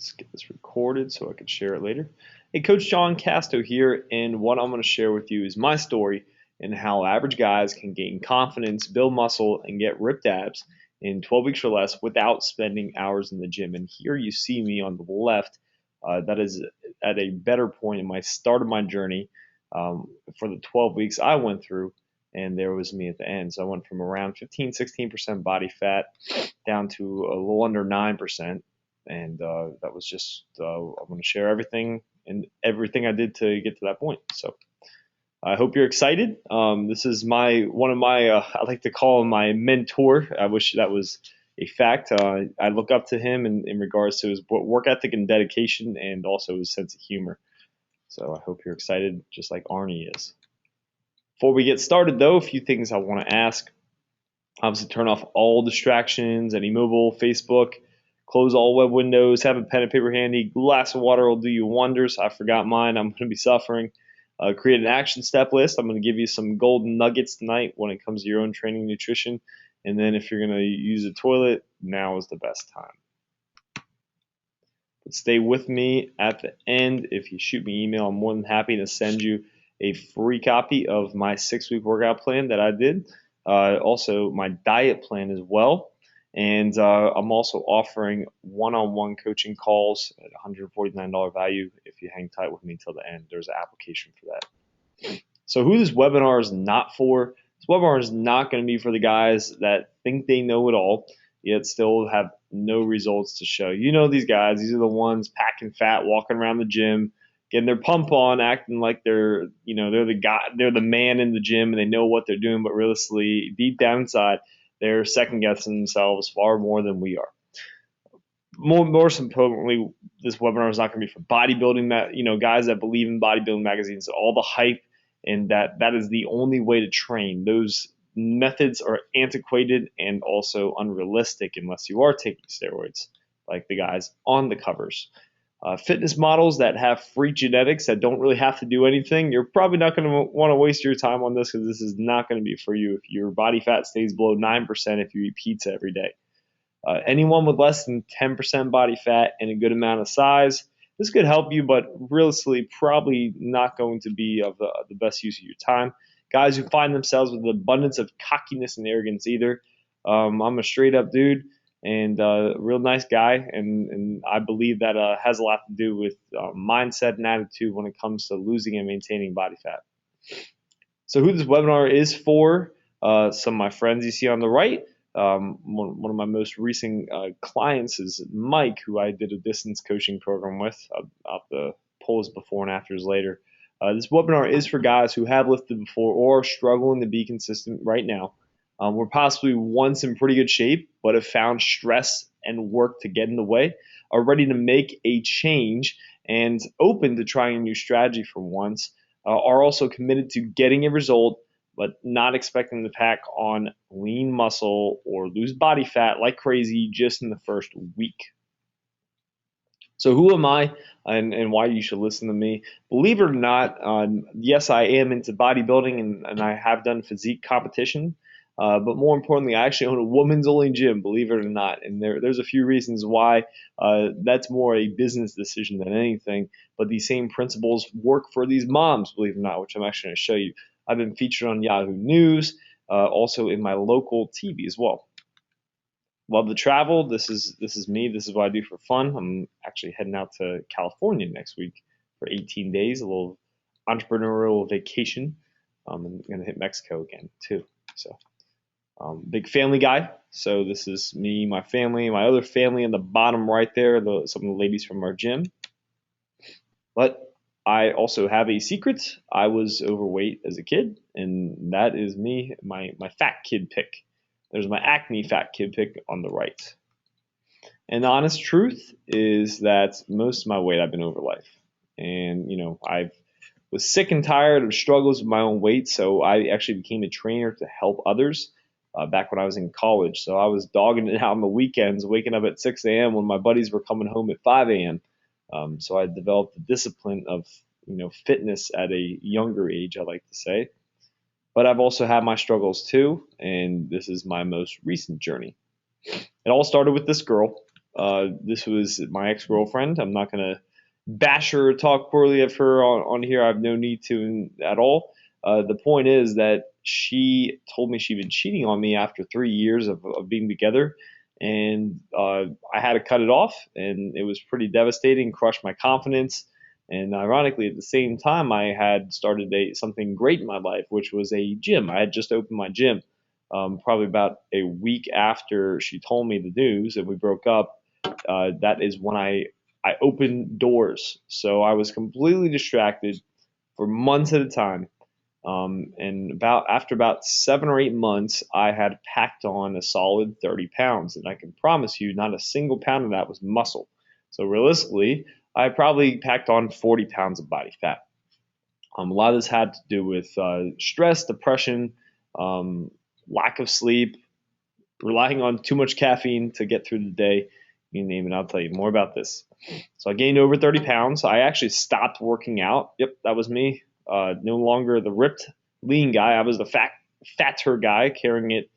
Let's get this recorded so I can share it later. Hey, Coach John Casto here, and what I'm going to share with you is my story and how average guys can gain confidence, build muscle, and get ripped abs in 12 weeks or less without spending hours in the gym. And here you see me on the left. That is at a better point in my start of my journey for the 12 weeks I went through, and there was me at the end. So I went from around 15, 16% body fat down to a little under 9%. And that was just I'm going to share everything and everything I did to get to that point. So I hope you're excited. This is one of my I like to call him my mentor. I wish that was a fact. I look up to him in regards to his work ethic and dedication, and also his sense of humor. So I hope you're excited, just like Arnie is. Before we get started, though, a few things I want to ask. Obviously, turn off all distractions, any mobile, Facebook. Close all web windows, have a pen and paper handy, glass of water will do you wonders. I forgot mine, I'm going to be suffering. Create an action step list. I'm going to give you some golden nuggets tonight when it comes to your own training and nutrition. And then if you're going to use a toilet, now is the best time. But stay with me at the end. If you shoot me an email, I'm more than happy to send you a free copy of my 6-week workout plan that I did. Also, my diet plan as well. And I'm also offering one-on-one coaching calls at $149 value if you hang tight with me till the end. There's an application for that. So who this webinar is not for, this webinar is not going to be for the guys that think they know it all, yet still have no results to show. You know these guys. These are the ones packing fat, walking around the gym, getting their pump on, acting like they're the guy, they're the man in the gym, and they know what they're doing, but realistically, deep down inside, they're second guessing themselves far more than we are. More importantly, this webinar is not going to be for bodybuilding, guys that believe in bodybuilding magazines, all the hype, and that is the only way to train. Those methods are antiquated and also unrealistic unless you are taking steroids, like the guys on the covers. Fitness models that have freak genetics that don't really have to do anything, you're probably not going to want to waste your time on this because this is not going to be for you if your body fat stays below 9% if you eat pizza every day. Anyone with less than 10% body fat and a good amount of size, this could help you, but realistically probably not going to be of the best use of your time. Guys who find themselves with an abundance of cockiness and arrogance either. I'm a straight up dude and a real nice guy, and I believe that has a lot to do with mindset and attitude when it comes to losing and maintaining body fat. So who this webinar is for, some of my friends you see on the right. One of my most recent clients is Mike, who I did a distance coaching program with. I'll have to pull his before and afters later. This webinar is for guys who have lifted before or are struggling to be consistent right now. Were possibly once in pretty good shape, but have found stress and work to get in the way, are ready to make a change and open to trying a new strategy for once, are also committed to getting a result, but not expecting to pack on lean muscle or lose body fat like crazy just in the first week. So who am I and why you should listen to me? Believe it or not, yes, I am into bodybuilding and I have done physique competition. But more importantly, I actually own a women's only gym, believe it or not. And there's a few reasons why that's more a business decision than anything. But these same principles work for these moms, believe it or not, which I'm actually going to show you. I've been featured on Yahoo News, also in my local TV as well. Love to travel. This is me. This is what I do for fun. I'm actually heading out to California next week for 18 days, a little entrepreneurial vacation. I'm going to hit Mexico again too. So. Big family guy. So this is me, my family, my other family in the bottom right there, some of the ladies from our gym. But I also have a secret. I was overweight as a kid, and that is me, my fat kid pic. There's my acne fat kid pic on the right. And the honest truth is that most of my weight I've been over life. And, I was sick and tired of struggles with my own weight, so I actually became a trainer to help others. Back when I was in college. So I was dogging it out on the weekends, waking up at 6 a.m. when my buddies were coming home at 5 a.m. So I developed the discipline of, fitness at a younger age, I like to say. But I've also had my struggles too, and this is my most recent journey. It all started with this girl. This was my ex-girlfriend. I'm not going to bash her or talk poorly of her on here. I have no need to at all. The point is that she told me she'd been cheating on me after 3 years of being together. And I had to cut it off, and it was pretty devastating, crushed my confidence. And ironically, at the same time, I had started something great in my life, which was a gym. I had just opened my gym probably about a week after she told me the news and we broke up. That is when I opened doors. So I was completely distracted for months at a time. And after about 7 or 8 months, I had packed on a solid 30 pounds, and I can promise you, not a single pound of that was muscle. So realistically, I probably packed on 40 pounds of body fat. A lot of this had to do with stress, depression, um, lack of sleep, relying on too much caffeine to get through the day. You name it, I'll tell you more about this. So I gained over 30 pounds. I actually stopped working out. Yep, that was me. No longer the ripped, lean guy. I was the fatter guy, carrying it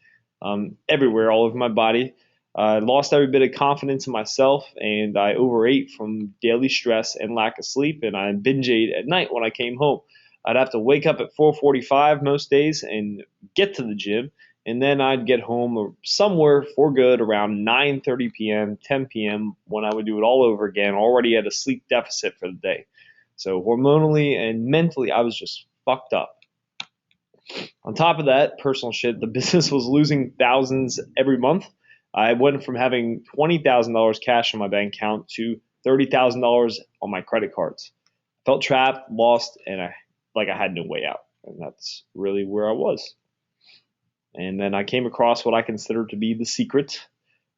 everywhere, all over my body. I lost every bit of confidence in myself, and I overate from daily stress and lack of sleep, and I binge ate at night when I came home. I'd have to wake up at 4:45 most days and get to the gym, and then I'd get home somewhere for good around 9:30 p.m., 10 p.m. when I would do it all over again, already at a sleep deficit for the day. So hormonally and mentally, I was just fucked up. On top of that, personal shit, the business was losing thousands every month. I went from having $20,000 cash in my bank account to $30,000 on my credit cards. I felt trapped, lost, and I had no way out. And that's really where I was. And then I came across what I consider to be the secret,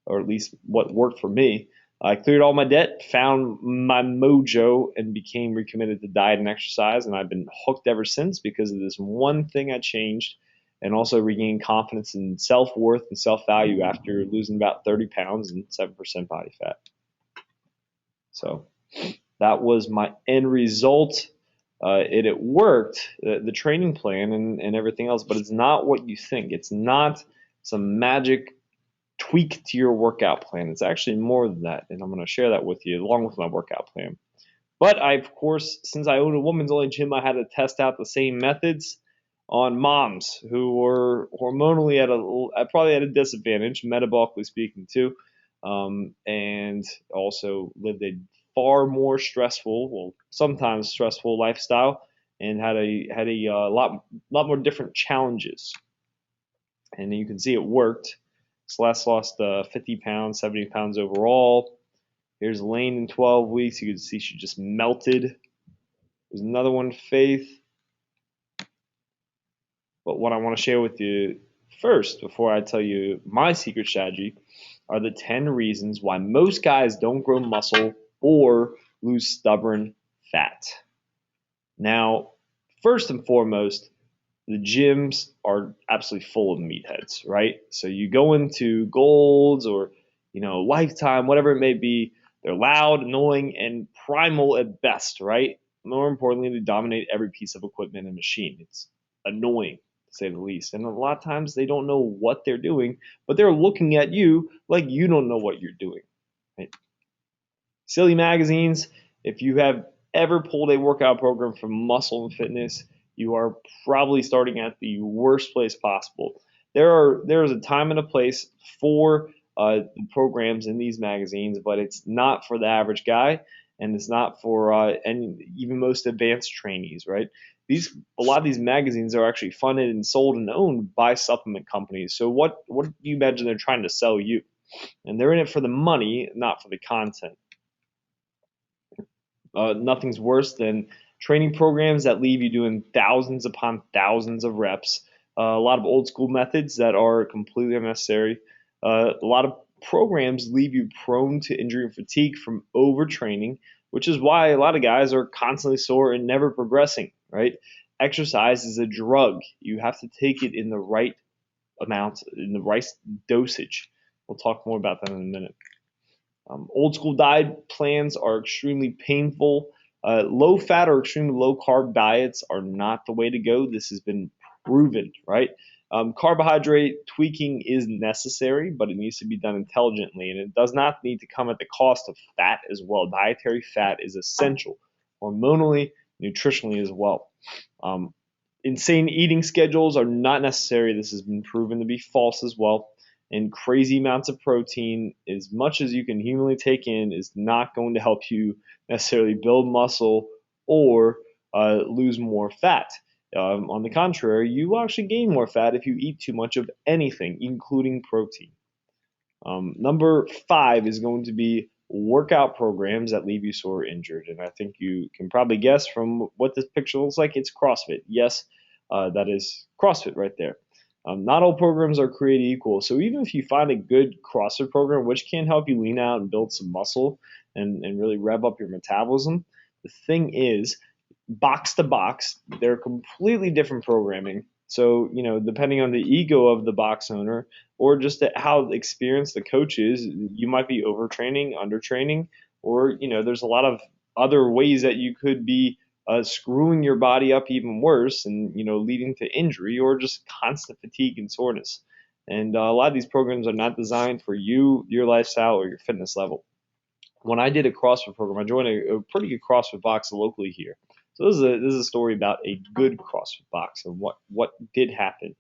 or at least what worked for me. I cleared all my debt, found my mojo, and became recommitted to diet and exercise. And I've been hooked ever since because of this one thing I changed, and also regained confidence in self worth and self value after losing about 30 pounds and 7% body fat. So that was my end result. It worked, the training plan and everything else, but it's not what you think. It's not some magic tweak to your workout plan. It's actually more than that, and I'm going to share that with you along with my workout plan. But I, of course, since I own a women's only gym, I had to test out the same methods on moms who were hormonally probably at a disadvantage, metabolically speaking, too, and also lived a far more stressful, well, sometimes stressful lifestyle, and had a lot more different challenges. And you can see it worked. Celeste lost 50 pounds, 70 pounds overall. Here's Lane in 12 weeks. You can see she just melted. There's another one, Faith. But what I want to share with you first, before I tell you my secret strategy, are the 10 reasons why most guys don't grow muscle or lose stubborn fat. Now, first and foremost, the gyms are absolutely full of meatheads, right? So you go into Golds or Lifetime, whatever it may be, they're loud, annoying, and primal at best, right? More importantly, they dominate every piece of equipment and machine. It's annoying, to say the least. And a lot of times they don't know what they're doing, but they're looking at you like you don't know what you're doing. Right? Silly magazines, if you have ever pulled a workout program from Muscle and Fitness, you are probably starting at the worst place possible. There is a time and a place for the programs in these magazines, but it's not for the average guy, and it's not for and even most advanced trainees, right? A lot of these magazines are actually funded and sold and owned by supplement companies. So what do you imagine they're trying to sell you? And they're in it for the money, not for the content. Nothing's worse than training programs that leave you doing thousands upon thousands of reps. A lot of old school methods that are completely unnecessary. A lot of programs leave you prone to injury and fatigue from overtraining, which is why a lot of guys are constantly sore and never progressing, right? Exercise is a drug. You have to take it in the right amount, in the right dosage. We'll talk more about that in a minute. Old school diet plans are extremely painful. Low fat or extremely low carb diets are not the way to go. This has been proven, right? Carbohydrate tweaking is necessary, but it needs to be done intelligently, and it does not need to come at the cost of fat as well. Dietary fat is essential, hormonally, nutritionally as well. Um, Insane eating schedules are not necessary. This has been proven to be false as well. And crazy amounts of protein, as much as you can humanly take in, is not going to help you necessarily build muscle or lose more fat. On the contrary, you will actually gain more fat if you eat too much of anything, including protein. Number 5 is going to be workout programs that leave you sore or injured. And I think you can probably guess from what this picture looks like, it's CrossFit. Yes, that is CrossFit right there. Not all programs are created equal. So even if you find a good CrossFit program, which can help you lean out and build some muscle and really rev up your metabolism, the thing is, box to box, they're completely different programming. So, depending on the ego of the box owner or just how experienced the coach is, you might be overtraining, undertraining, or, there's a lot of other ways that you could be screwing your body up even worse and, leading to injury or just constant fatigue and soreness. And a lot of these programs are not designed for you, your lifestyle, or your fitness level. When I did a CrossFit program, I joined a pretty good CrossFit box locally here. So this is a story about a good CrossFit box and what did happen.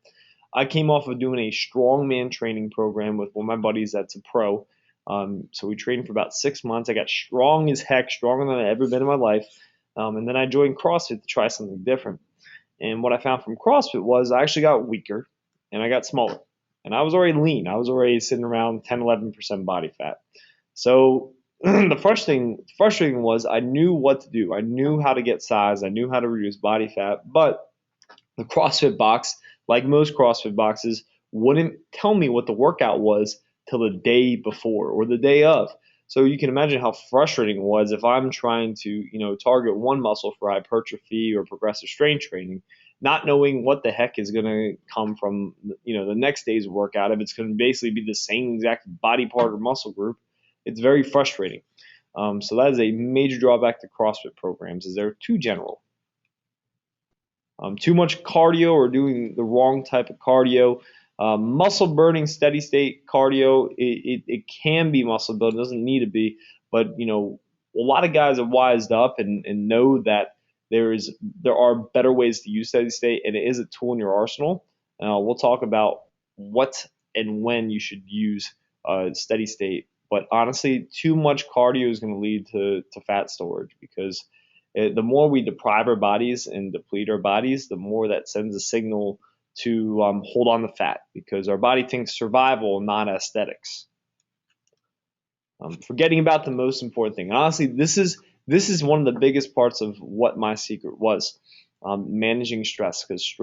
I came off of doing a strongman training program with one of my buddies that's a pro. So we trained for about 6 months. I got strong as heck, stronger than I've ever been in my life. And then I joined CrossFit to try something different. And what I found from CrossFit was I actually got weaker and I got smaller. And I was already lean. I was already sitting around 10, 11% body fat. So the frustrating was I knew what to do. I knew how to get size. I knew how to reduce body fat. But the CrossFit box, like most CrossFit boxes, wouldn't tell me what the workout was till the day before or the day of. So you can imagine how frustrating it was if I'm trying to, target one muscle for hypertrophy or progressive strength training, not knowing what the heck is going to come from, the next day's workout. If it's going to basically be the same exact body part or muscle group, it's very frustrating. So that is a major drawback to CrossFit programs, is they're too general. Too much cardio or doing the wrong type of cardio. Muscle burning steady state cardio, it can be muscle building, it doesn't need to be, but a lot of guys have wised up and know that there are better ways to use steady state, and it is a tool in your arsenal. We'll talk about what and when you should use steady state, but honestly, too much cardio is going to lead to fat storage, because the more we deprive our bodies and deplete our bodies, the more that sends a signal to hold on to fat, because our body thinks survival, not aesthetics. Forgetting about the most important thing. Honestly, this is one of the biggest parts of what my secret was, managing stress, because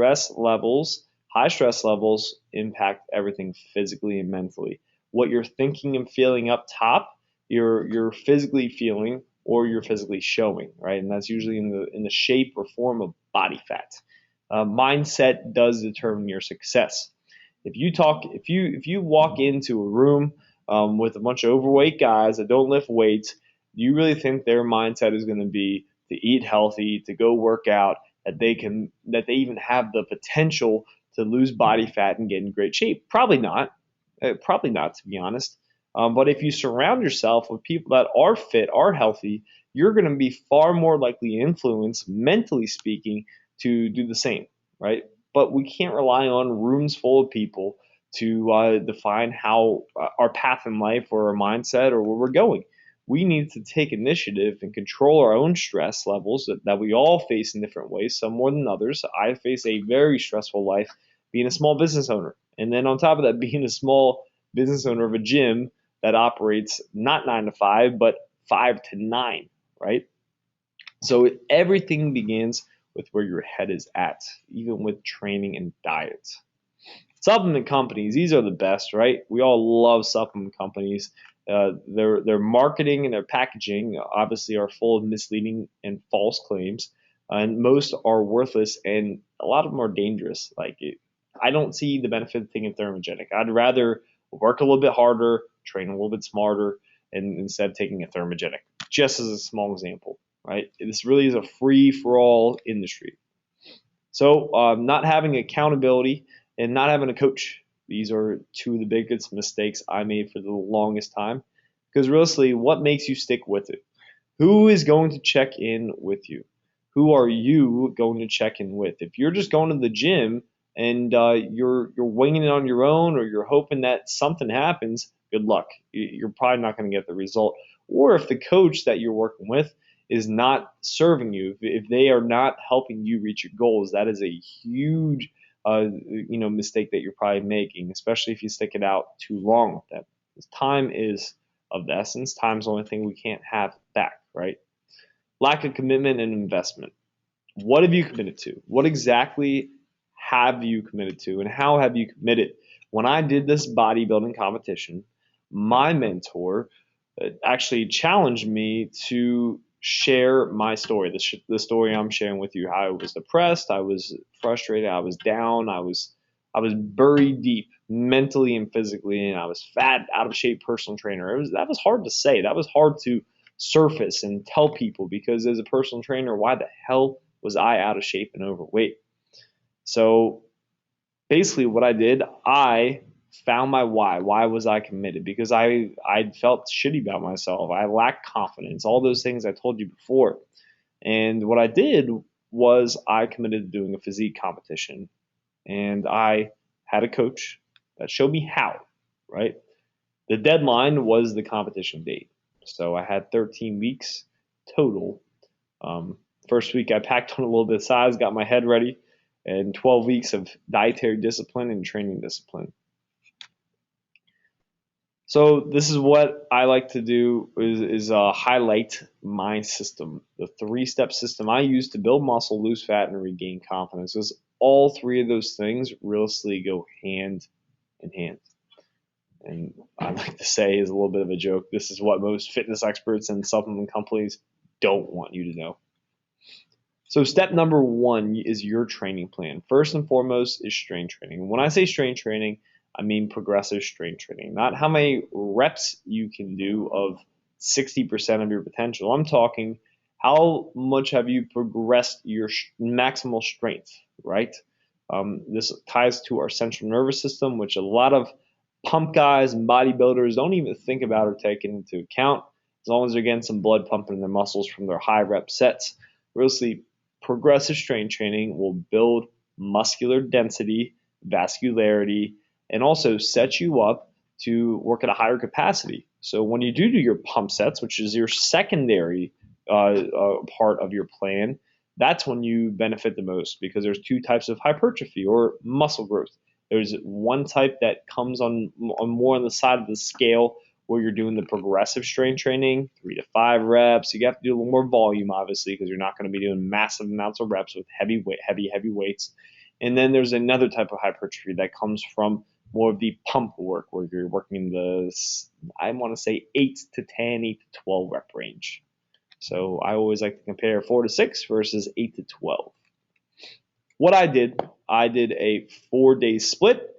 high stress levels impact everything physically and mentally. What you're thinking and feeling up top, you're physically feeling or you're physically showing, right? And that's usually in the shape or form of body fat. Mindset does determine your success. If you walk into a room with a bunch of overweight guys that don't lift weights, do you really think their mindset is going to be to eat healthy, to go work out, that they even have the potential to lose body fat and get in great shape? Probably not. Probably not, to be honest. But if you surround yourself with people that are fit, are healthy, you're going to be far more likely influenced, mentally speaking, to do the same, right? But we can't rely on rooms full of people to define how our path in life or our mindset or where we're going. We need to take initiative and control our own stress levels that we all face in different ways, some more than others. I face a very stressful life being a small business owner. And then on top of that, being a small business owner of a gym that operates not 9 to 5, but 5 to 9, right? So everything begins with where your head is at, even with training and diet. Supplement companies, these are the best, right? We all love supplement companies. Their marketing and their packaging obviously are full of misleading and false claims, and most are worthless, and a lot of them are dangerous. I don't see the benefit of taking thermogenic. I'd rather work a little bit harder, train a little bit smarter, and instead of taking a thermogenic, just as a small example, right? This really is a free-for-all industry. So not having accountability and not having a coach. These are two of the biggest mistakes I made for the longest time. Because realistically, what makes you stick with it? Who is going to check in with you? Who are you going to check in with? If you're just going to the gym and you're winging it on your own, or you're hoping that something happens, good luck. You're probably not going to get the result. Or if the coach that you're working with is not serving you, if they are not helping you reach your goals, that is a huge mistake that you're probably making, especially if you stick it out too long with them. Because time is of the essence. Time's the only thing we can't have back, right? Lack of commitment and investment. What have you committed to? What exactly have you committed to, and how have you committed? When I did this bodybuilding competition, my mentor actually challenged me to share my story, the story I'm sharing with you. How I was depressed, I was frustrated, I was down, I was buried deep mentally and physically, and I was fat, out of shape personal trainer. That was hard to say. That was hard to surface and tell people, because as a personal trainer, why the hell was I out of shape and overweight? So basically what I did, I found my why. Why was I committed? Because I felt shitty about myself. I lacked confidence. All those things I told you before. And what I did was I committed to doing a physique competition. And I had a coach that showed me how, right? The deadline was the competition date. So I had 13 weeks total. First week I packed on a little bit of size, got my head ready, and 12 weeks of dietary discipline and training discipline. So this is what I like to do is highlight my system, the 3-step system I use to build muscle, lose fat, and regain confidence. Because all three of those things realistically go hand in hand. And I like to say, is a little bit of a joke, this is what most fitness experts and supplement companies don't want you to know. So step number 1 is your training plan. First and foremost is strength training. When I say strength training, I mean progressive strength training, not how many reps you can do of 60% of your potential. I'm talking how much have you progressed your maximal strength, right? This ties to our central nervous system, which a lot of pump guys and bodybuilders don't even think about or take into account. As long as they're getting some blood pumping in their muscles from their high rep sets, really progressive strength training will build muscular density, vascularity, and also set you up to work at a higher capacity. So when you do your pump sets, which is your secondary part of your plan, that's when you benefit the most, because there's 2 types of hypertrophy or muscle growth. There's one type that comes on more on the side of the scale where you're doing the progressive strength training, 3 to 5 reps. You have to do a little more volume, obviously, because you're not going to be doing massive amounts of reps with heavy weights. And then there's another type of hypertrophy that comes from more of the pump work, where you're working the, I want to say 8 to 10, 8 to 12 rep range. So I always like to compare 4 to 6 versus 8 to 12. What I did a 4-day split.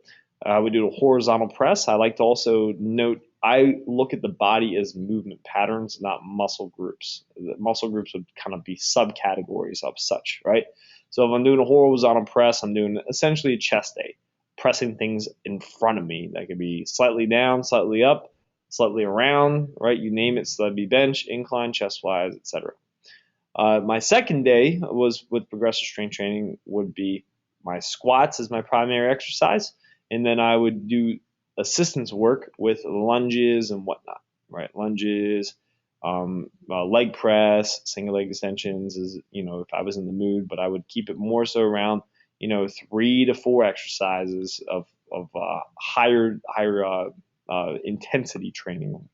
We do a horizontal press. I like to also note, I look at the body as movement patterns, not muscle groups. The muscle groups would kind of be subcategories of such, right? So if I'm doing a horizontal press, I'm doing essentially a chest day, pressing things in front of me. That could be slightly down, slightly up, slightly around, right? You name it. So that'd be bench, incline, chest flies, etc. My second day was with progressive strength training, would be my squats as my primary exercise, and then I would do assistance work with lunges and whatnot, right? Lunges, leg press, single leg extensions is, if I was in the mood, but I would keep it more so around, 3 to 4 exercises of higher intensity training.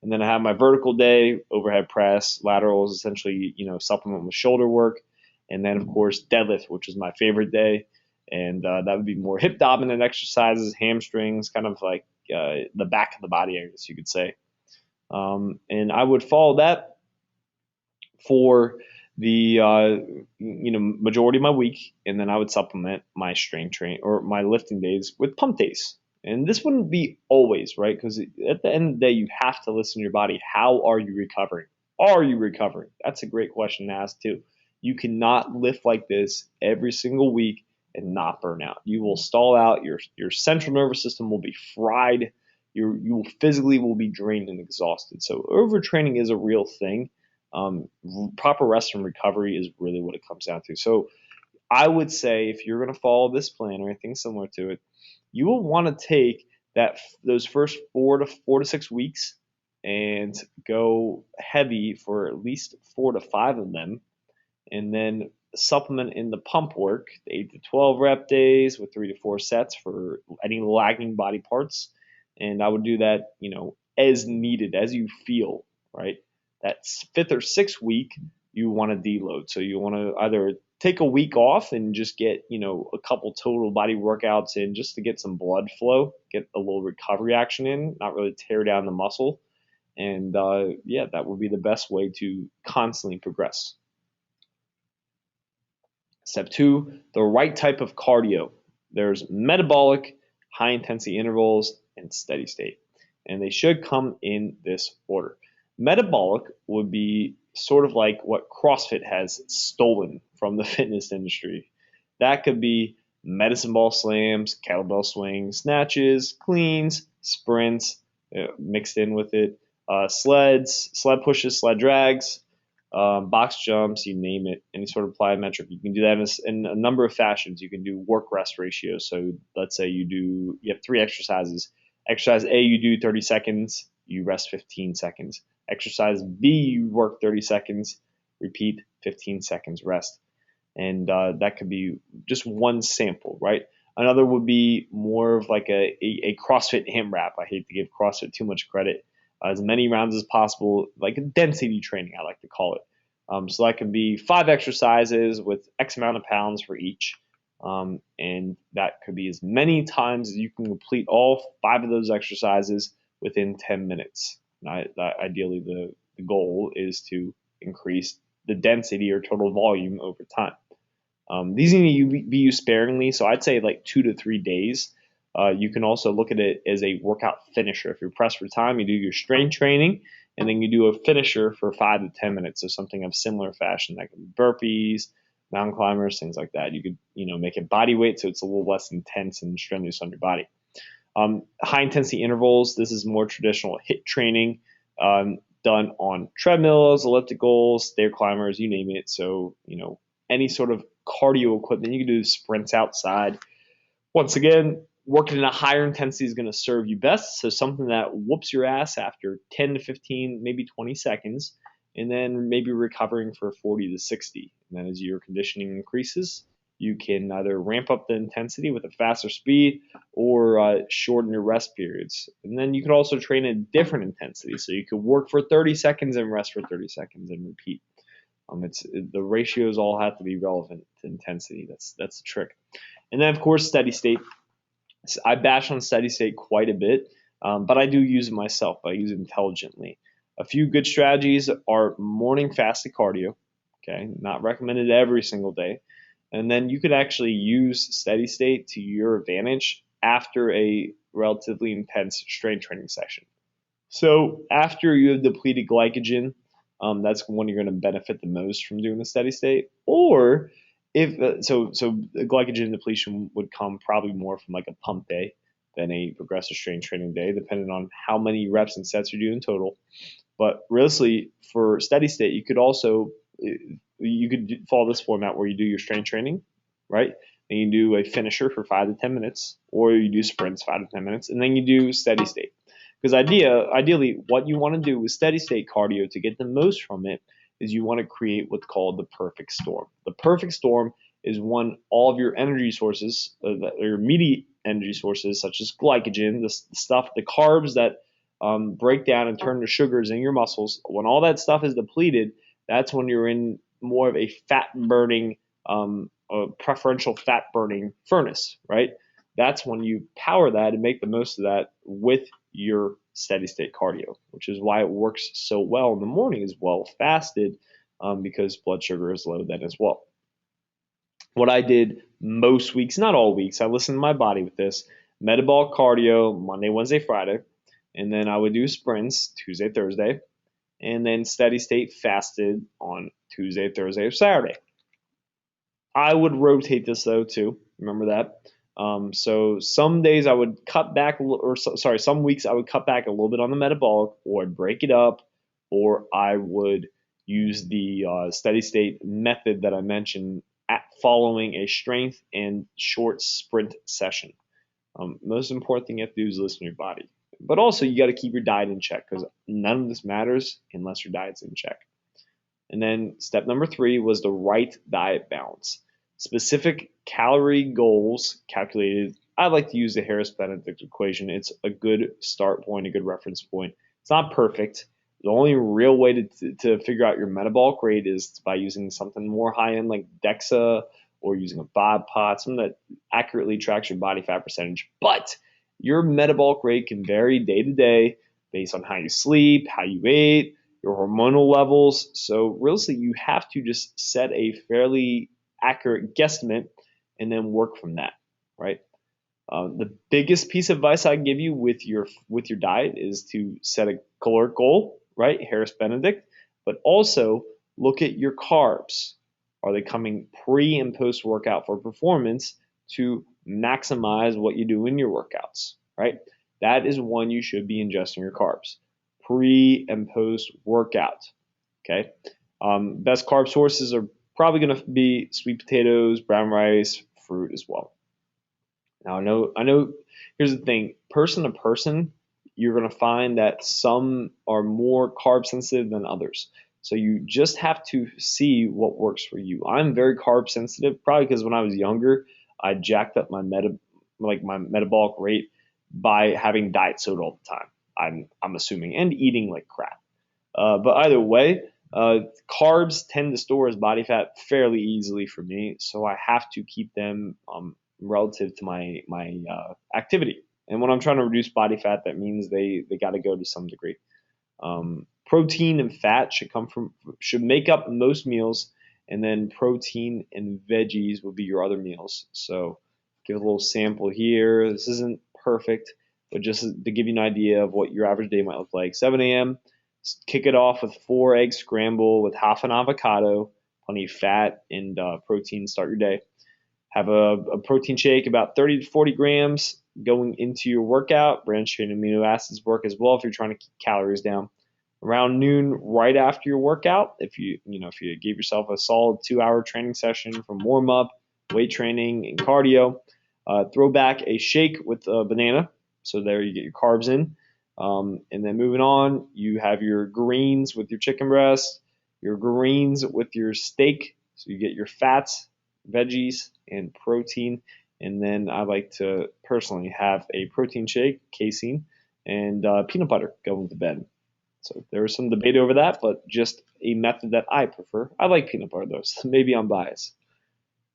And then I have my vertical day, overhead press, laterals, essentially, supplement with shoulder work. And then, of course, deadlift, which is my favorite day. And that would be more hip dominant exercises, hamstrings, kind of like the back of the body, I guess you could say. And I would follow that for the majority of my week, and then I would supplement my strength training or my lifting days with pump days. And this wouldn't be always, right? Because at the end of the day, you have to listen to your body. How are you recovering? Are you recovering? That's a great question to ask too. You cannot lift like this every single week and not burn out. You will stall out. Your central nervous system will be fried. You will physically will be drained and exhausted. So overtraining is a real thing. Proper rest and recovery is really what it comes down to. So I would say if you're going to follow this plan or anything similar to it, you will want to take those first 4 to 6 weeks and go heavy for at least 4 to 5 of them, and then supplement in the pump work, the 8 to 12 rep days with 3 to 4 sets for any lagging body parts. And I would do that, as needed, as you feel, right? That 5th or 6th week, you want to deload. So you want to either take a week off and just get, a couple total body workouts in just to get some blood flow, get a little recovery action in, not really tear down the muscle. And that would be the best way to constantly progress. Step 2, the right type of cardio. There's metabolic, high intensity intervals, and steady state. And they should come in this order. Metabolic would be sort of like what CrossFit has stolen from the fitness industry. That could be medicine ball slams, kettlebell swings, snatches, cleans, sprints mixed in with it, sleds, sled pushes, sled drags, box jumps, you name it, any sort of plyometric. You can do that in a number of fashions. You can do work rest ratios. So let's say you have 3 exercises. Exercise A, you do 30 seconds, you rest 15 seconds. Exercise B, you work 30 seconds, repeat 15 seconds, rest. And that could be just one sample, right? Another would be more of like a CrossFit AMRAP. I hate to give CrossFit too much credit. As many rounds as possible, like a density training, I like to call it. So that can be 5 exercises with X amount of pounds for each. And that could be as many times as you can complete all 5 of those exercises within 10 minutes. Ideally, the goal is to increase the density or total volume over time. These need to be used sparingly, so I'd say like 2 to 3 days. You can also look at it as a workout finisher. If you're pressed for time, you do your strength training, and then you do a finisher for 5 to 10 minutes. So something of similar fashion. That could be burpees, mountain climbers, things like that. You could, make it body weight so it's a little less intense and strenuous on your body. High intensity intervals. This is more traditional HIIT training done on treadmills, ellipticals, stair climbers, you name it. So, any sort of cardio equipment. You can do sprints outside. Once again, working in a higher intensity is going to serve you best. So something that whoops your ass after 10 to 15, maybe 20 seconds, and then maybe recovering for 40 to 60. And then as your conditioning increases, you can either ramp up the intensity with a faster speed or shorten your rest periods. And then you can also train at different intensities. So you could work for 30 seconds and rest for 30 seconds and repeat. The ratios all have to be relevant to intensity. That's the trick. And then, of course, steady state. I bash on steady state quite a bit, but I do use it myself. I use it intelligently. A few good strategies are morning fasted cardio. Okay, not recommended every single day. And then you could actually use steady state to your advantage after a relatively intense strength training session. So after you have depleted glycogen, that's when you're going to benefit the most from doing the steady state. Or if so the glycogen depletion would come probably more from like a pump day than a progressive strength training day, depending on how many reps and sets you're doing total. But realistically, for steady state, you could follow this format where you do your strength training, right? Then you do a finisher for 5 to 10 minutes, or you do sprints 5 to 10 minutes, and then you do steady state. Because ideally, what you want to do with steady state cardio to get the most from it is you want to create what's called the perfect storm. The perfect storm is when all of your energy sources, your immediate energy sources, such as glycogen, the carbs that break down and turn to sugars in your muscles, when all that stuff is depleted, that's when you're in more of a fat-burning, preferential fat-burning furnace, right? That's when you power that and make the most of that with your steady state cardio, which is why it works so well in the morning as well, fasted, because blood sugar is low then as well. What I did most weeks, not all weeks, I listened to my body with this: metabolic cardio Monday, Wednesday, Friday, and then I would do sprints Tuesday, Thursday, and then steady state fasted on Tuesday, Thursday, or Saturday. I would rotate this though too. Remember that. So some days I would cut back, some weeks I would cut back a little bit on the metabolic, or I'd break it up, or I would use the steady state method that I mentioned following a strength and short sprint session. Most important thing you have to do is listen to your body. But also, you got to keep your diet in check, because none of this matters unless your diet's in check. And then step number 3 was the right diet balance. Specific calorie goals calculated. I like to use the Harris-Benedict equation. It's a good start point, a good reference point. It's not perfect. The only real way to figure out your metabolic rate is by using something more high-end like DEXA, or using a bod pod, something that accurately tracks your body fat percentage. But your metabolic rate can vary day to day based on how you sleep, how you ate, your hormonal levels. So realistically, you have to just set a fairly accurate guesstimate and then work from that, right? The biggest piece of advice I give you with your diet is to set a caloric goal, right? Harris Benedict, but also look at your carbs. Are they coming pre and post workout for performance to maximize what you do in your workouts, right? That is when you should be ingesting your carbs, pre and post workout. Okay. Best carb sources are probably going to be sweet potatoes, brown rice, fruit as well. Now, I know. Here's the thing: person to person, you're going to find that some are more carb sensitive than others. So you just have to see what works for you. I'm very carb sensitive, probably because when I was younger, I jacked up my metabolic rate by having diet soda all the time. I'm assuming, and eating like crap. But either way, carbs tend to store as body fat fairly easily for me, so I have to keep them relative to my activity. And when I'm trying to reduce body fat, that means they got to go to some degree. Protein and fat should make up most meals, and then protein and veggies will be your other meals. So give a little sample here. This isn't perfect, but just to give you an idea of what your average day might look like. 7 a.m. Kick it off with 4 eggs scrambled with half an avocado, plenty of fat and protein. Start your day. Have a protein shake, about 30 to 40 grams going into your workout. Branched chain amino acids work as well if you're trying to keep calories down. Around noon, right after your workout, if you gave yourself a solid 2-hour training session from warm up, weight training, and cardio, throw back a shake with a banana. So there you get your carbs in. And then moving on, you have your greens with your chicken breast, your greens with your steak. So you get your fats, veggies, and protein. And then I like to personally have a protein shake, casein, and peanut butter going to bed. So there was some debate over that, but just a method that I prefer. I like peanut butter though, so maybe I'm biased.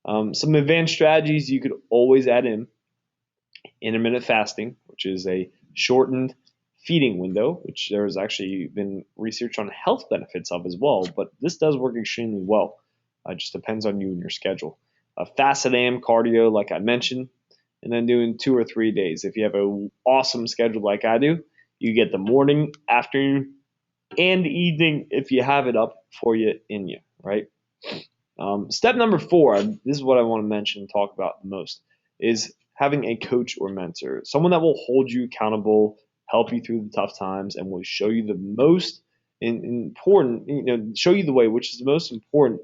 Some advanced strategies you could always add in: intermittent fasting, which is a shortened feeding window, which there has actually been research on health benefits of as well, but this does work extremely well. It just depends on you and your schedule. Fasted AM cardio, like I mentioned, and then doing 2 or 3 days. If you have an awesome schedule like I do, you get the morning, afternoon, and evening if you have it up for you in you, right? Step number 4, this is what I want to mention and talk about the most, is having a coach or mentor, someone that will hold you accountable, help you through the tough times, and will show you the most important, show you the way, which is the most important.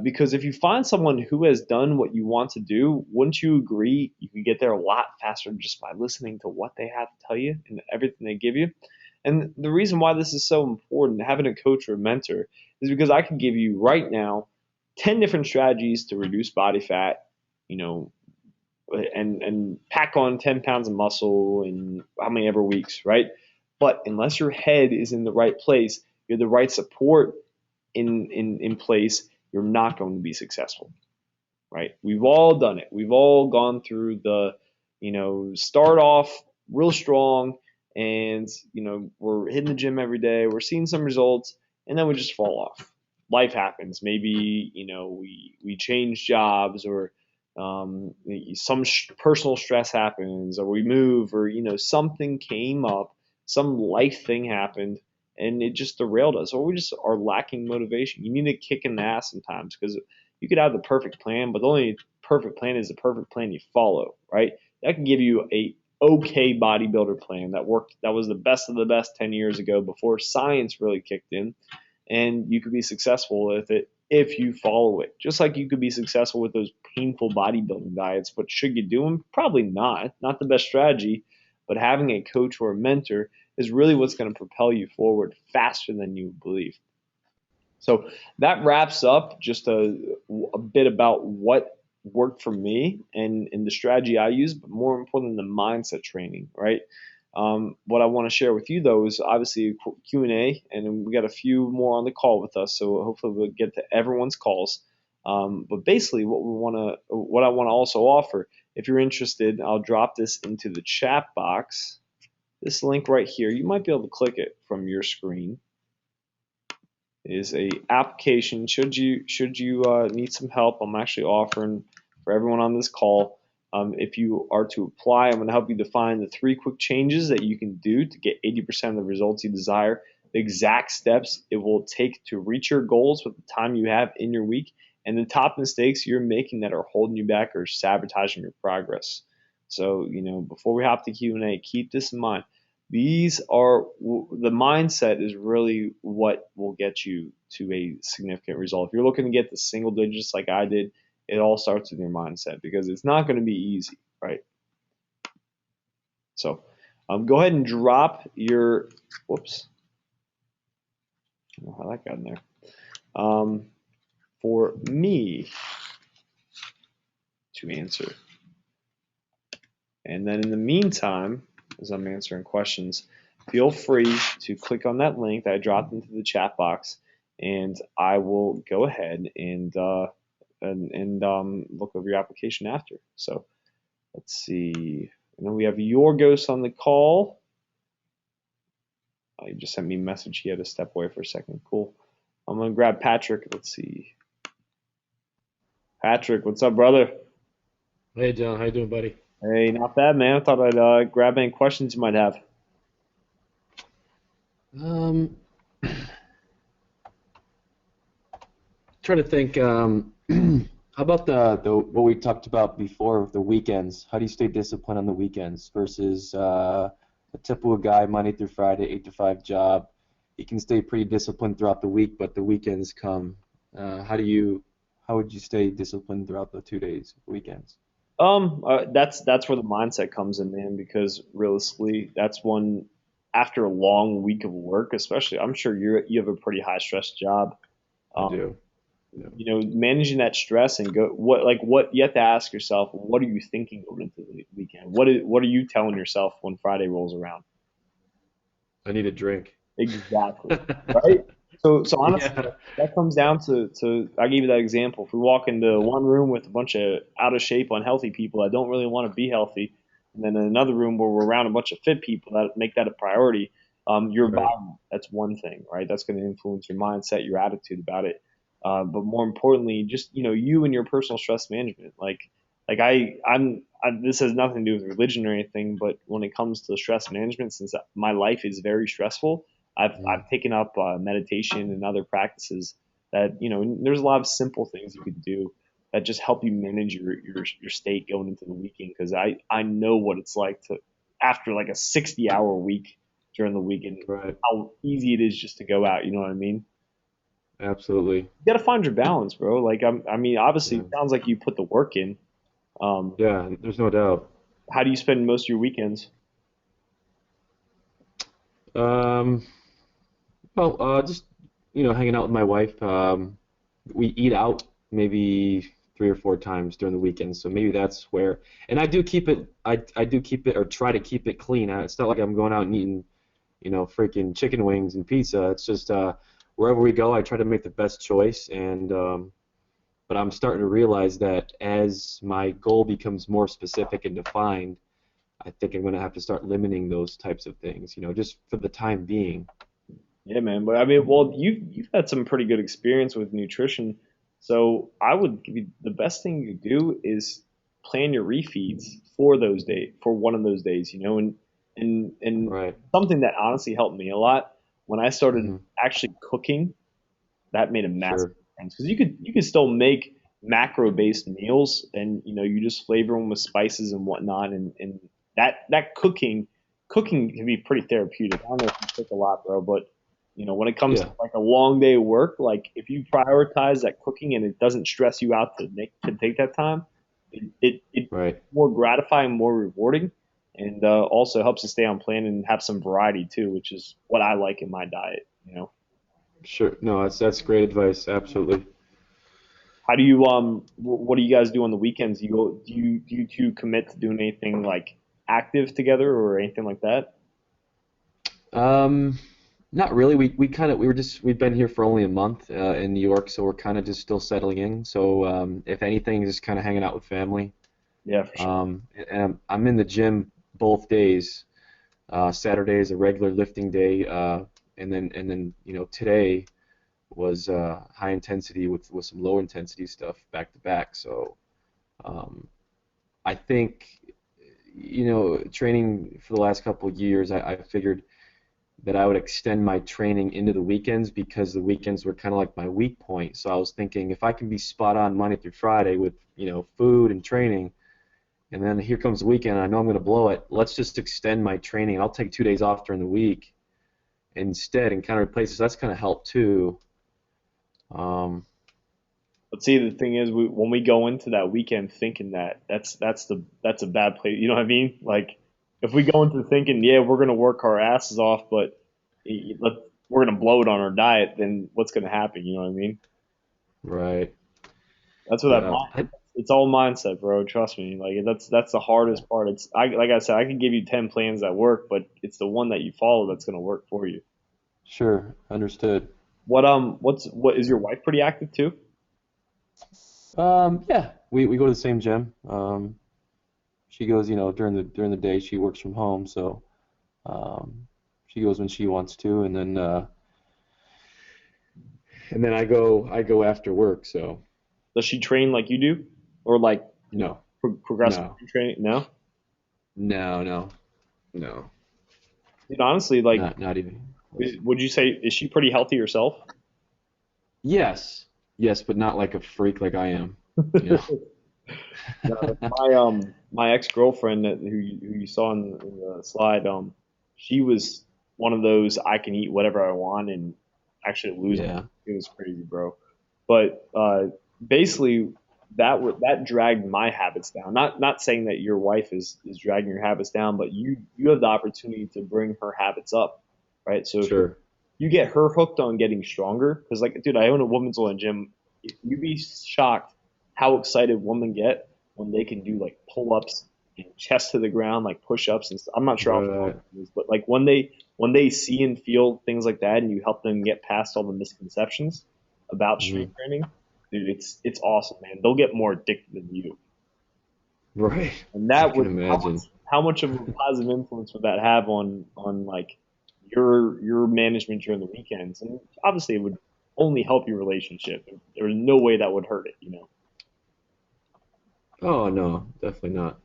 Because if you find someone who has done what you want to do, wouldn't you agree you can get there a lot faster just by listening to what they have to tell you and everything they give you? And the reason why this is so important, having a coach or a mentor, is because I can give you right now 10 different strategies to reduce body fat, and pack on 10 pounds of muscle in how many ever weeks, right? But unless your head is in the right place, you're the right support in place, you're not going to be successful, right? We've all done it. We've all gone through start off real strong, and we're hitting the gym every day, we're seeing some results, and then we just fall off. Life happens. Maybe we change jobs, or some personal stress happens, or we move, or something came up, some life thing happened, and it just derailed us, or we just are lacking motivation. You need a kick in the ass sometimes, because You could have the perfect plan, but the only perfect plan is the perfect plan you follow, right? That can give you a okay bodybuilder plan that worked, that was the best of the best 10 years ago before science really kicked in, and you could be successful with it if you follow it. Just like you could be successful with those painful bodybuilding diets, but should you do them? Probably not. Not the best strategy, but having a coach or a mentor is really what's going to propel you forward faster than you believe. So that wraps up just a bit about what worked for me and the strategy I use, but more important than the mindset training, right? What I want to share with you though is obviously a Q&A, and we got a few more on the call with us, so hopefully we'll get to everyone's calls. But basically, what I want to also offer, if you're interested, I'll drop this into the chat box. This link right here, you might be able to click it from your screen, is a application. Should you need some help, I'm actually offering for everyone on this call. If you are to apply, I'm going to help you define the 3 quick changes that you can do to get 80% of the results you desire, the exact steps it will take to reach your goals with the time you have in your week, and the top mistakes you're making that are holding you back or sabotaging your progress. So, before we hop to Q&A, keep this in mind. These are the mindset is really what will get you to a significant result. If you're looking to get the single digits like I did, it all starts with your mindset, because it's not going to be easy, right? So go ahead and drop your, whoops, I don't know how that got in there. For me to answer. And then in the meantime, as I'm answering questions, feel free to click on that link that I dropped into the chat box, and I will go ahead and look over your application after. So let's see. And then we have Yorgos on the call. He just sent me a message. He had to step away for a second. Cool. I'm going to grab Patrick. Let's see. Patrick, what's up, brother? Hey John, how you doing, buddy? Hey, not bad, man. I thought I'd grab any questions you might have. Um, Trying to think. How about the what we talked about before, the weekends? How do you stay disciplined on the weekends versus a typical guy Monday through Friday, 8 to 5 job? He can stay pretty disciplined throughout the week, but the weekends come. How would you stay disciplined throughout the 2 days, weekends? That's where the mindset comes in, man. Because realistically, that's one, after a long week of work, especially. I'm sure you have a pretty high stress job. I Um, do. Yeah. Managing that stress and what you have to ask yourself, what are you thinking going into the weekend? What are you telling yourself when Friday rolls around? I need a drink. Exactly. Right? So honestly, Yeah. that comes down to I gave you that example. If we walk into one room with a bunch of out of shape, unhealthy people that don't really want to be healthy, and then in another room where we're around a bunch of fit people that make that a priority, your Right. environment, that's one thing, right? That's going to influence your mindset, your attitude about it. But more importantly, just you and your personal stress management. Like this has nothing to do with religion or anything, but when it comes to stress management, since my life is very stressful, Mm. I've taken up meditation and other practices that there's a lot of simple things you can do that just help you manage your state going into the weekend, because I know what it's like to, after like a 60-hour week during the weekend, Right. how easy it is just to go out. You know what I mean? Absolutely. You got to find your balance, bro. Like I mean, obviously, Yeah. it sounds like you put the work in. Um, Yeah. There's no doubt. how do you spend most of your weekends? Um, just hanging out with my wife. We eat out maybe 3 or 4 times during the weekend, so maybe that's where. And I do keep it. I do keep it or try to keep it clean. It's not like I'm going out and eating, freaking chicken wings and pizza. It's just wherever we go, I try to make the best choice. And but I'm starting to realize that as my goal becomes more specific and defined, I think I'm going to have to start limiting those types of things. Just for the time being. Yeah, man. But I mean, well, you've had some pretty good experience with nutrition, so I would give you the best thing you do is plan your refeeds for those days, for one of those days, and Right. something that honestly helped me a lot when I started Hmm. actually cooking. That made a massive Sure. difference, because you could still make macro-based meals, and you just flavor them with spices and whatnot, and that cooking can be pretty therapeutic. I don't know if you cook a lot, bro, but when it comes to Yeah, like a long day of work, like if you prioritize that cooking and it doesn't stress you out to take that time, it's right. more gratifying, more rewarding, and also helps you stay on plan and have some variety too, which is what I like in my diet. Sure. No, that's great advice. Absolutely. How do you what do you guys do on the weekends? Do you two commit to doing anything like active together or anything like that? Um, Not really. We've been here for only a month in New York, so we're kind of just still settling in. So if anything, just kind of hanging out with family. Yeah, for sure. And I'm in the gym both days. Saturday is a regular lifting day, and then today was high intensity with some low intensity stuff back to back. So um, I think training for the last couple of years, I figured that I would extend my training into the weekends because the weekends were kind of like my weak point. So I was thinking if I can be spot on Monday through Friday with food and training, and then here comes the weekend, I know I'm going to blow it. Let's just extend my training. I'll take 2 days off during the week instead and kind of replace it. So that's kind of helped too. Um, But see, the thing is, when we go into that weekend thinking that that's a bad place. You know what I mean? Like, if we go into thinking, yeah, we're gonna work our asses off, but let, we're gonna blow it on our diet, then what's gonna happen? You know what I mean? right. That's what that Yeah. mind. It's all mindset, bro. Trust me. Like that's the hardest part. Like I said, I can give you 10 plans that work, but it's the one that you follow that's gonna work for you. Sure. Understood. What is your wife pretty active too? Yeah. We go to the same gym. She goes, during the day she works from home, so she goes when she wants to, and then I go after work. So Does she train like you do, or like no, progressive no, training? No. no, no, no, Dude, honestly, like, not even close. would you say is she pretty healthy herself? Yes, yes, but not like a freak like I am. You know. No, my ex girlfriend who you saw in the slide, she was one of those I can eat whatever I want and actually lose weight. Yeah. It was crazy, bro. But basically, that dragged my habits down. Not saying that your wife is dragging your habits down, but you have the opportunity to bring her habits up, right? So if Sure. you get her hooked on getting stronger, because like, dude, I own a women's only gym. You'd be shocked how excited women get when they can do like pull-ups and chest to the ground, like push-ups and stuff. I'm not sure how far Right. it is, but like when they see and feel things like that, and you help them get past all the misconceptions about Hmm. strength training, dude, it's awesome, man. They'll get more addicted than you, Right. and I that can would imagine. how much of a positive influence would that have on like your management during the weekends? And obviously, it would only help your relationship. There's no way that would hurt it. Oh no, definitely not.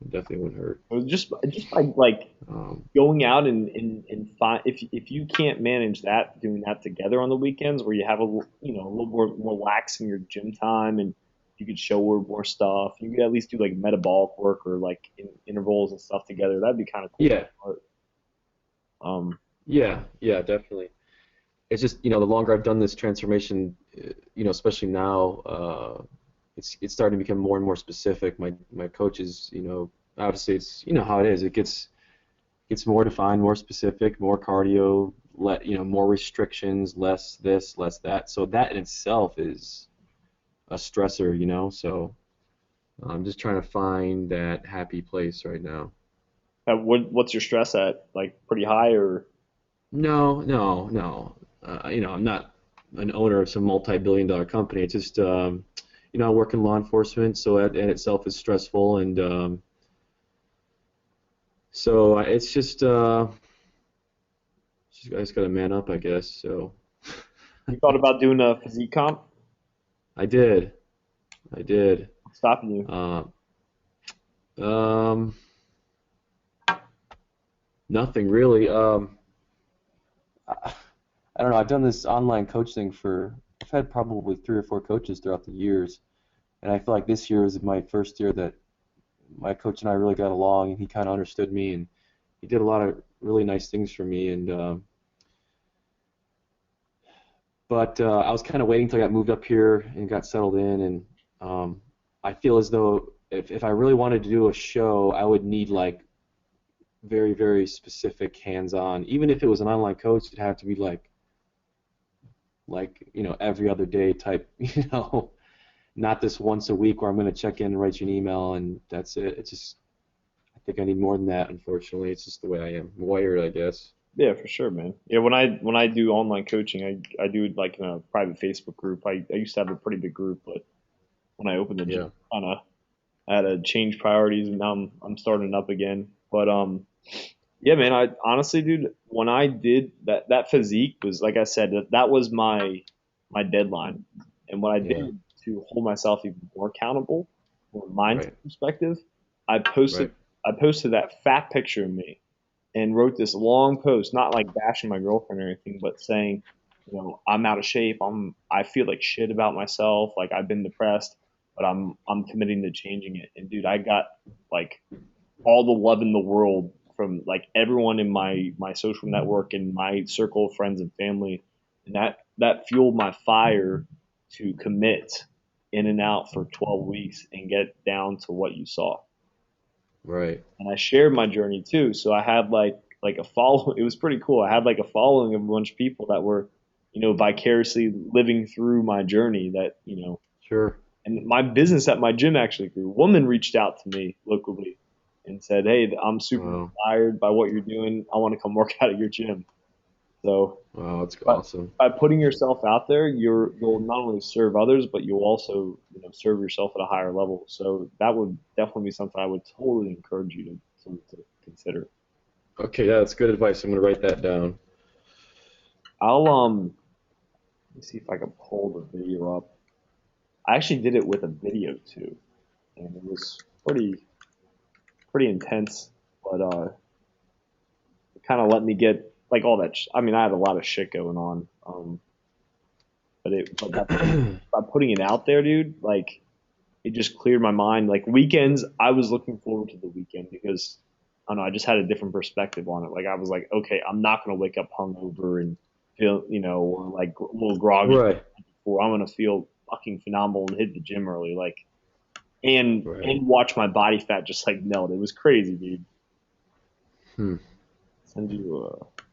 Definitely wouldn't hurt. It was just by like Um, going out and find if you can't manage that, doing that together on the weekends where you have a little more relax in your gym time, and you could show her more stuff. You could at least do like metabolic work or like intervals and stuff together. That'd be kind of cool. yeah. Um, Yeah. Yeah. Definitely. It's just the longer I've done this transformation, especially now, it's starting to become more and more specific. My coaches, obviously it's how it is. It gets more defined, more specific, more cardio, more restrictions, less this, less that. So that in itself is a stressor, So I'm just trying to find that happy place right now. what's your stress at? Like pretty high or No, no, no. I'm not an owner of some multi-billion-dollar company. It's just, I work in law enforcement, so that in itself is stressful, and so I just gotta man up, I guess. So you thought about doing a physique comp? I did, I did. What's stopping you? Uh, um, Nothing really. I, I don't know. I've done this online coach thing for. I've had probably 3 or 4 coaches throughout the years. And I feel like this year is my first year that my coach and I really got along, and he kind of understood me, and he did a lot of really nice things for me. And but I was kind of waiting until I got moved up here and got settled in, and I feel as though if I really wanted to do a show, I would need like very, very specific hands-on. Even if it was an online coach, it'd have to be like every other day type, not this once a week where I'm going to check in and write you an email and that's it. It's just I think I need more than that. Unfortunately, it's just the way I am wired, I guess. Yeah, for sure, man. Yeah, when I do online coaching, I do it like in a private Facebook group. I used to have a pretty big group, but when I opened the gym, Yeah. kind of I had to change priorities, and now I'm starting up again. But yeah, man. I honestly, dude, when I did that physique was like I said that was my deadline, and what I Yeah. did to hold myself even more accountable from a mindset Right. perspective, I posted Right. I posted that fat picture of me and wrote this long post, not like bashing my girlfriend or anything, but saying, I'm out of shape. I feel like shit about myself. Like I've been depressed, but I'm committing to changing it. And dude, I got like all the love in the world from like everyone in my social network and my circle of friends and family, and that fueled my fire to commit in and out for 12 weeks and get down to what you saw. Right. And I shared my journey too. So I had like a follow. It was pretty cool. I had like a following of a bunch of people that were, vicariously living through my journey. Sure. And my business at my gym actually grew. A woman reached out to me locally and said, "Hey, I'm super Wow. inspired by what you're doing. I want to come work out at your gym." So Wow. That's by, awesome. by putting yourself out there, you'll not only serve others, but you'll also serve yourself at a higher level. So that would definitely be something I would totally encourage you to consider. Okay. Yeah, that's good advice. I'm gonna write that down. I'll let me see if I can pull the video up. I actually did it with a video too, and it was pretty intense, but it kind of let me get like all that. I mean, I had a lot of shit going on, but by putting it out there, dude, like it just cleared my mind. Like weekends, I was looking forward to the weekend because I don't know, I just had a different perspective on it. Like I was like, okay, I'm not gonna wake up hungover and feel, or like a little groggy Right. before. I'm gonna feel fucking phenomenal and hit the gym early, like Right. and watch my body fat just like melt. It was crazy, dude. Hmm. Send you.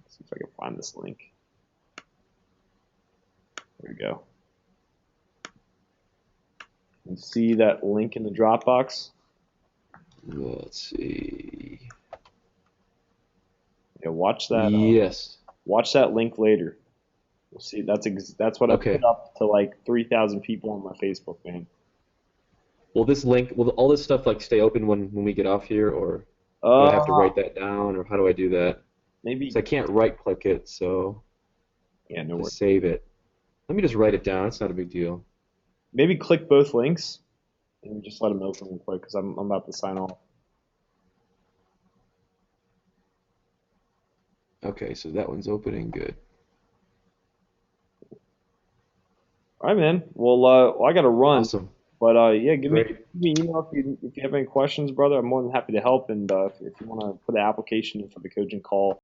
See if I can find this link. There we go. You see that link in the Dropbox? Let's see. Yeah, Yes. watch that link later. We'll see. That's what I put Okay. up to like 3,000 people on my Facebook, man. Will all this stuff like stay open when we get off here, or do I have to Uh, write that down, or how do I do that? maybe. So I can't right click it, so Yeah, no to worries. save it. Let me just write it down. It's not a big deal. Maybe click both links and just let them open real quick because I'm about to sign off. Okay, so that one's opening. Good. All right, man. Well, I got to run, Awesome. but yeah, Great. give me an email if you have any questions, brother. I'm more than happy to help. And if you want to put an application in for the coaching call,